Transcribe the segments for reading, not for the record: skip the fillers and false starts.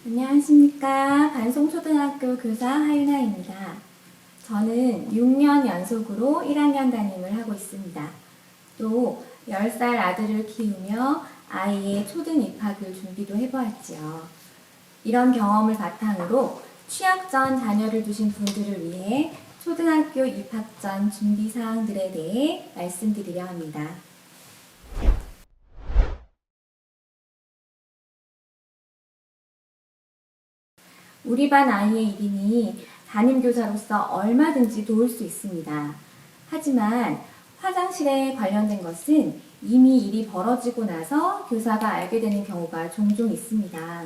안녕하십니까. 반송초등학교 교사 하윤아입니다. 저는 6년 연속으로 1학년 담임을 하고 있습니다. 또 10살 아들을 키우며 아이의 초등 입학을 준비도 해보았지요. 이런 경험을 바탕으로 취학 전 자녀를 두신 분들을 위해 초등학교 입학 전 준비 사항들에 대해 말씀드리려 합니다. 우리 반 아이의 이름이 담임교사로서 얼마든지 도울 수 있습니다. 하지만 화장실에 관련된 것은 이미 일이 벌어지고 나서 교사가 알게 되는 경우가 종종 있습니다.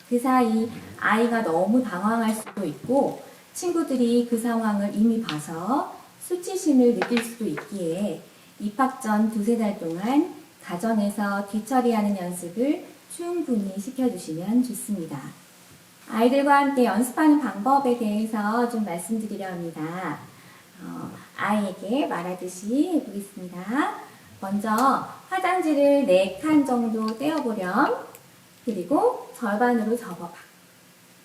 그 사이 아이가 너무 당황할 수도 있고 친구들이 그 상황을 이미 봐서 수치심을 느낄 수도 있기에 입학 전 두세 달 동안 가정에서 뒤처리하는 연습을 충분히 시켜주시면 좋습니다. 아이들과 함께 연습하는 방법에 대해서 좀 말씀드리려 합니다. 아이에게 말하듯이 해보겠습니다. 먼저 화장지를 4칸 정도 떼어보렴. 그리고 절반으로 접어봐.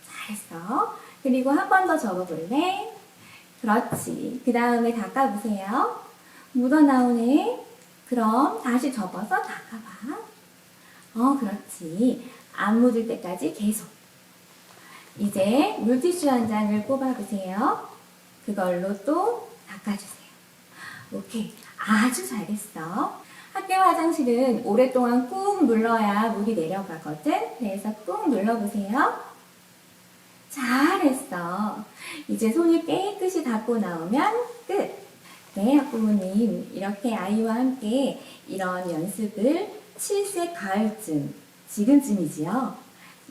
잘했어. 그리고 한 번 더 접어볼래? 그렇지. 그 다음에 닦아보세요. 묻어나오네. 그럼 다시 접어서 닦아봐. 그렇지. 안 묻을 때까지 계속. 이제 물티슈 한 장을 뽑아보세요. 그걸로 또 닦아주세요. 오케이. 아주 잘했어. 학교 화장실은 오랫동안 꾹 눌러야 물이 내려가거든. 그래서 꾹 눌러보세요. 잘했어. 이제 손을 깨끗이 닦고 나오면 끝. 네, 학부모님. 이렇게 아이와 함께 이런 연습을 7세 가을쯤, 지금쯤이지요.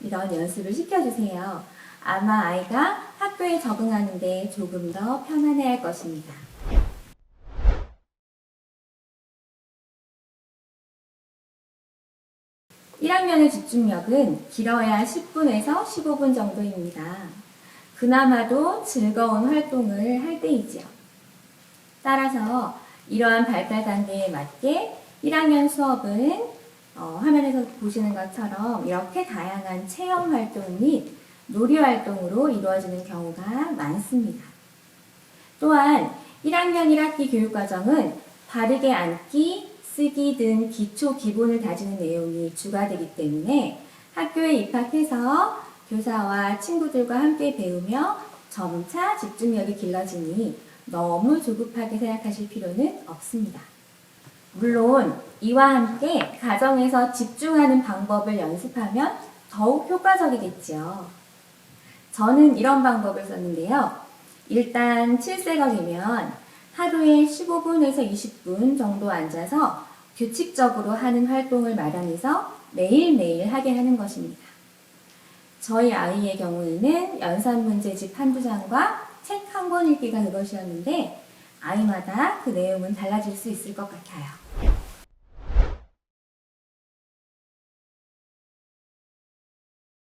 이런 연습을 시켜주세요. 아마 아이가 학교에 적응하는데 조금 더 편안해할 것입니다. (1학년의) 집중력은 길어야 10분에서 15분 정도입니다. 그나마도 즐거운 활동을 할 때이지요. 따라서 이러한 발달 단계에 맞게 1학년 수업은 화면에서 보시는 것처럼 이렇게 다양한 체험 활동 및 놀이 활동으로 이루어지는 경우가 많습니다. 또한 1학년 1학기 교육과정은 바르게 앉기, 쓰기 등 기초 기본을 다지는 내용이 주가 되기 때문에 학교에 입학해서 교사와 친구들과 함께 배우며 점차 집중력이 길러지니 너무 조급하게 생각하실 필요는 없습니다. 물론 이와 함께 가정에서 집중하는 방법을 연습하면 더욱 효과적이겠죠. 저는 이런 방법을 썼는데요. 일단 7세가 되면 하루에 15분에서 20분 정도 앉아서 규칙적으로 하는 활동을 마련해서 매일매일 하게 하는 것입니다. 저희 아이의 경우에는 연산문제집 한두 장과 책 한 권 읽기가 그것이었는데 아이마다 그 내용은 달라질 수 있을 것 같아요.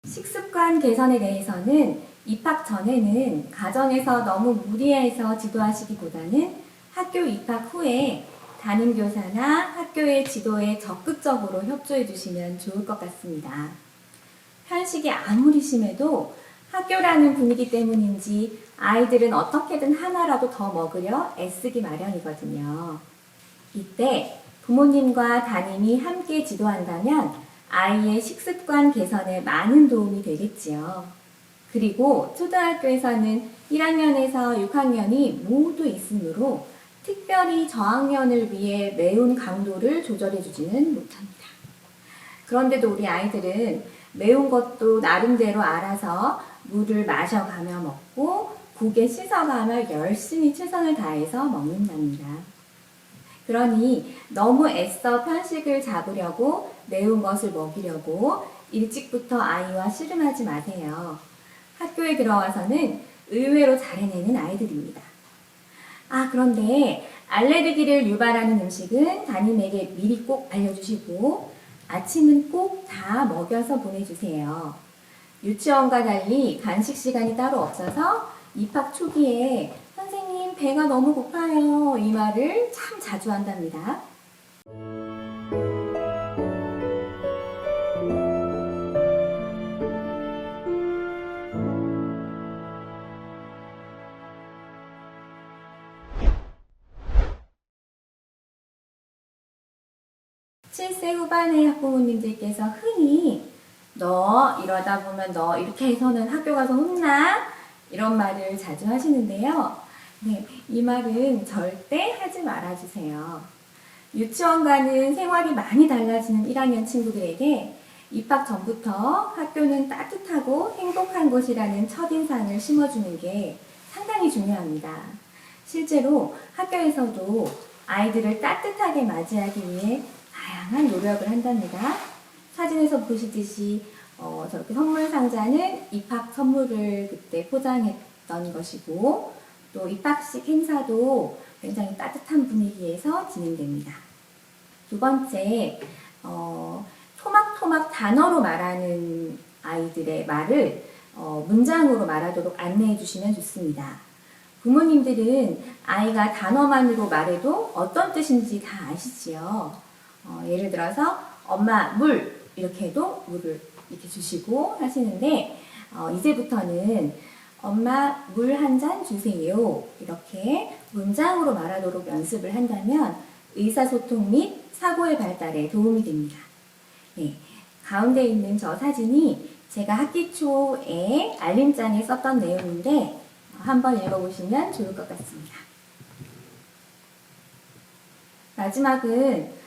식습관 개선에 대해서는 입학 전에는 가정에서 너무 무리해서 지도하시기보다는 학교 입학 후에 담임교사나 학교의 지도에 적극적으로 협조해 주시면 좋을 것 같습니다. 편식이 아무리 심해도 학교라는 분위기 때문인지 아이들은 어떻게든 하나라도 더 먹으려 애쓰기 마련이거든요. 이때 부모님과 담임이 함께 지도한다면 아이의 식습관 개선에 많은 도움이 되겠지요. 그리고 초등학교에서는 1학년에서 6학년이 모두 있으므로 특별히 저학년을 위해 매운 강도를 조절해주지는 못합니다. 그런데도 우리 아이들은 매운 것도 나름대로 알아서 물을 마셔가며 먹고 국에 씻어가며 열심히 최선을 다해서 먹는답니다. 그러니 너무 애써 편식을 잡으려고 매운 것을 먹이려고 일찍부터 아이와 씨름하지 마세요. 학교에 들어와서는 의외로 잘 해내는 아이들입니다. 그런데 알레르기를 유발하는 음식은 담임에게 미리 꼭 알려주시고 아침은 꼭 다 먹여서 보내주세요. 유치원과 달리 간식 시간이 따로 없어서 입학 초기에 선생님 배가 너무 고파요 이 말을 참 자주 한답니다. 7세 후반의 학부모님들께서 흔히 너 이러다 보면 너 이렇게 해서는 학교 가서 혼나? 이런 말을 자주 하시는데요. 네, 이 말은 절대 하지 말아주세요. 유치원과는 생활이 많이 달라지는 1학년 친구들에게 입학 전부터 학교는 따뜻하고 행복한 곳이라는 첫인상을 심어주는 게 상당히 중요합니다. 실제로 학교에서도 아이들을 따뜻하게 맞이하기 위해 다양한 노력을 한답니다. 사진에서 보시듯이 저렇게 선물 상자는 입학 선물을 그때 포장했던 것이고, 또 입학식 행사도 굉장히 따뜻한 분위기에서 진행됩니다. 두 번째, 토막토막 단어로 말하는 아이들의 말을 문장으로 말하도록 안내해 주시면 좋습니다. 부모님들은 아이가 단어만으로 말해도 어떤 뜻인지 다 아시지요. 예를 들어서 엄마 물 이렇게 해도 물을 이렇게 주시고 하시는데, 이제부터는 엄마 물 한 잔 주세요 이렇게 문장으로 말하도록 연습을 한다면 의사소통 및 사고의 발달에 도움이 됩니다. 네, 가운데 있는 저 사진이 제가 학기 초에 알림장에 썼던 내용인데 한번 읽어보시면 좋을 것 같습니다. 마지막은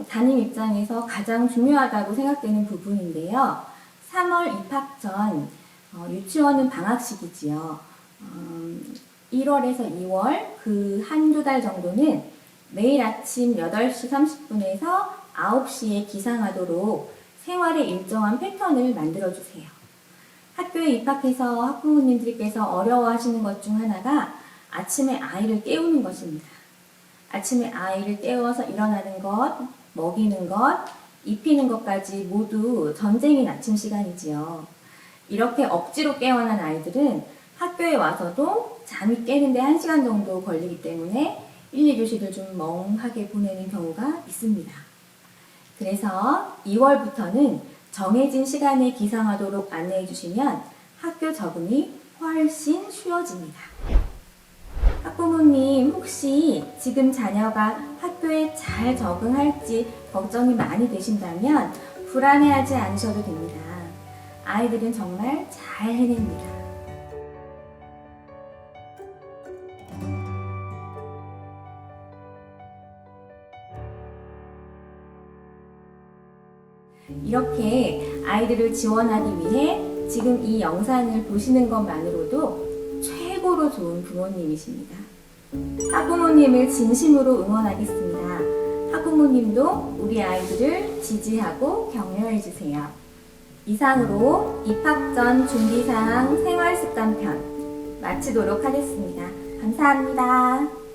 담임 입장에서 가장 중요하다고 생각되는 부분인데요. 3월 입학 전 유치원은 방학식이지요. 1월에서 2월 그 한두 달 정도는 매일 아침 8시 30분에서 9시에 기상하도록 생활의 일정한 패턴을 만들어주세요. 학교에 입학해서 학부모님들께서 어려워하시는 것 중 하나가 아침에 아이를 깨우는 것입니다. 아침에 아이를 깨워서 일어나는 것, 먹이는 것, 입히는 것까지 모두 전쟁인 아침 시간이지요. 이렇게 억지로 깨어난 아이들은 학교에 와서도 잠이 깨는데 1시간 정도 걸리기 때문에 1, 2교시를 좀 멍하게 보내는 경우가 있습니다. 그래서 2월부터는 정해진 시간에 기상하도록 안내해 주시면 학교 적응이 훨씬 쉬워집니다. 학부모님 혹시 지금 자녀가 학교에 잘 적응할지 걱정이 많이 되신다면 불안해하지 않으셔도 됩니다. 아이들은 정말 잘 해냅니다. 이렇게 아이들을 지원하기 위해 지금 이 영상을 보시는 것만으로도 최고로 좋은 부모님이십니다. 학부모님을 진심으로 응원하겠습니다. 학부모님도 우리 아이들을 지지하고 격려해주세요. 이상으로 입학 전 준비사항 생활습관편 마치도록 하겠습니다. 감사합니다.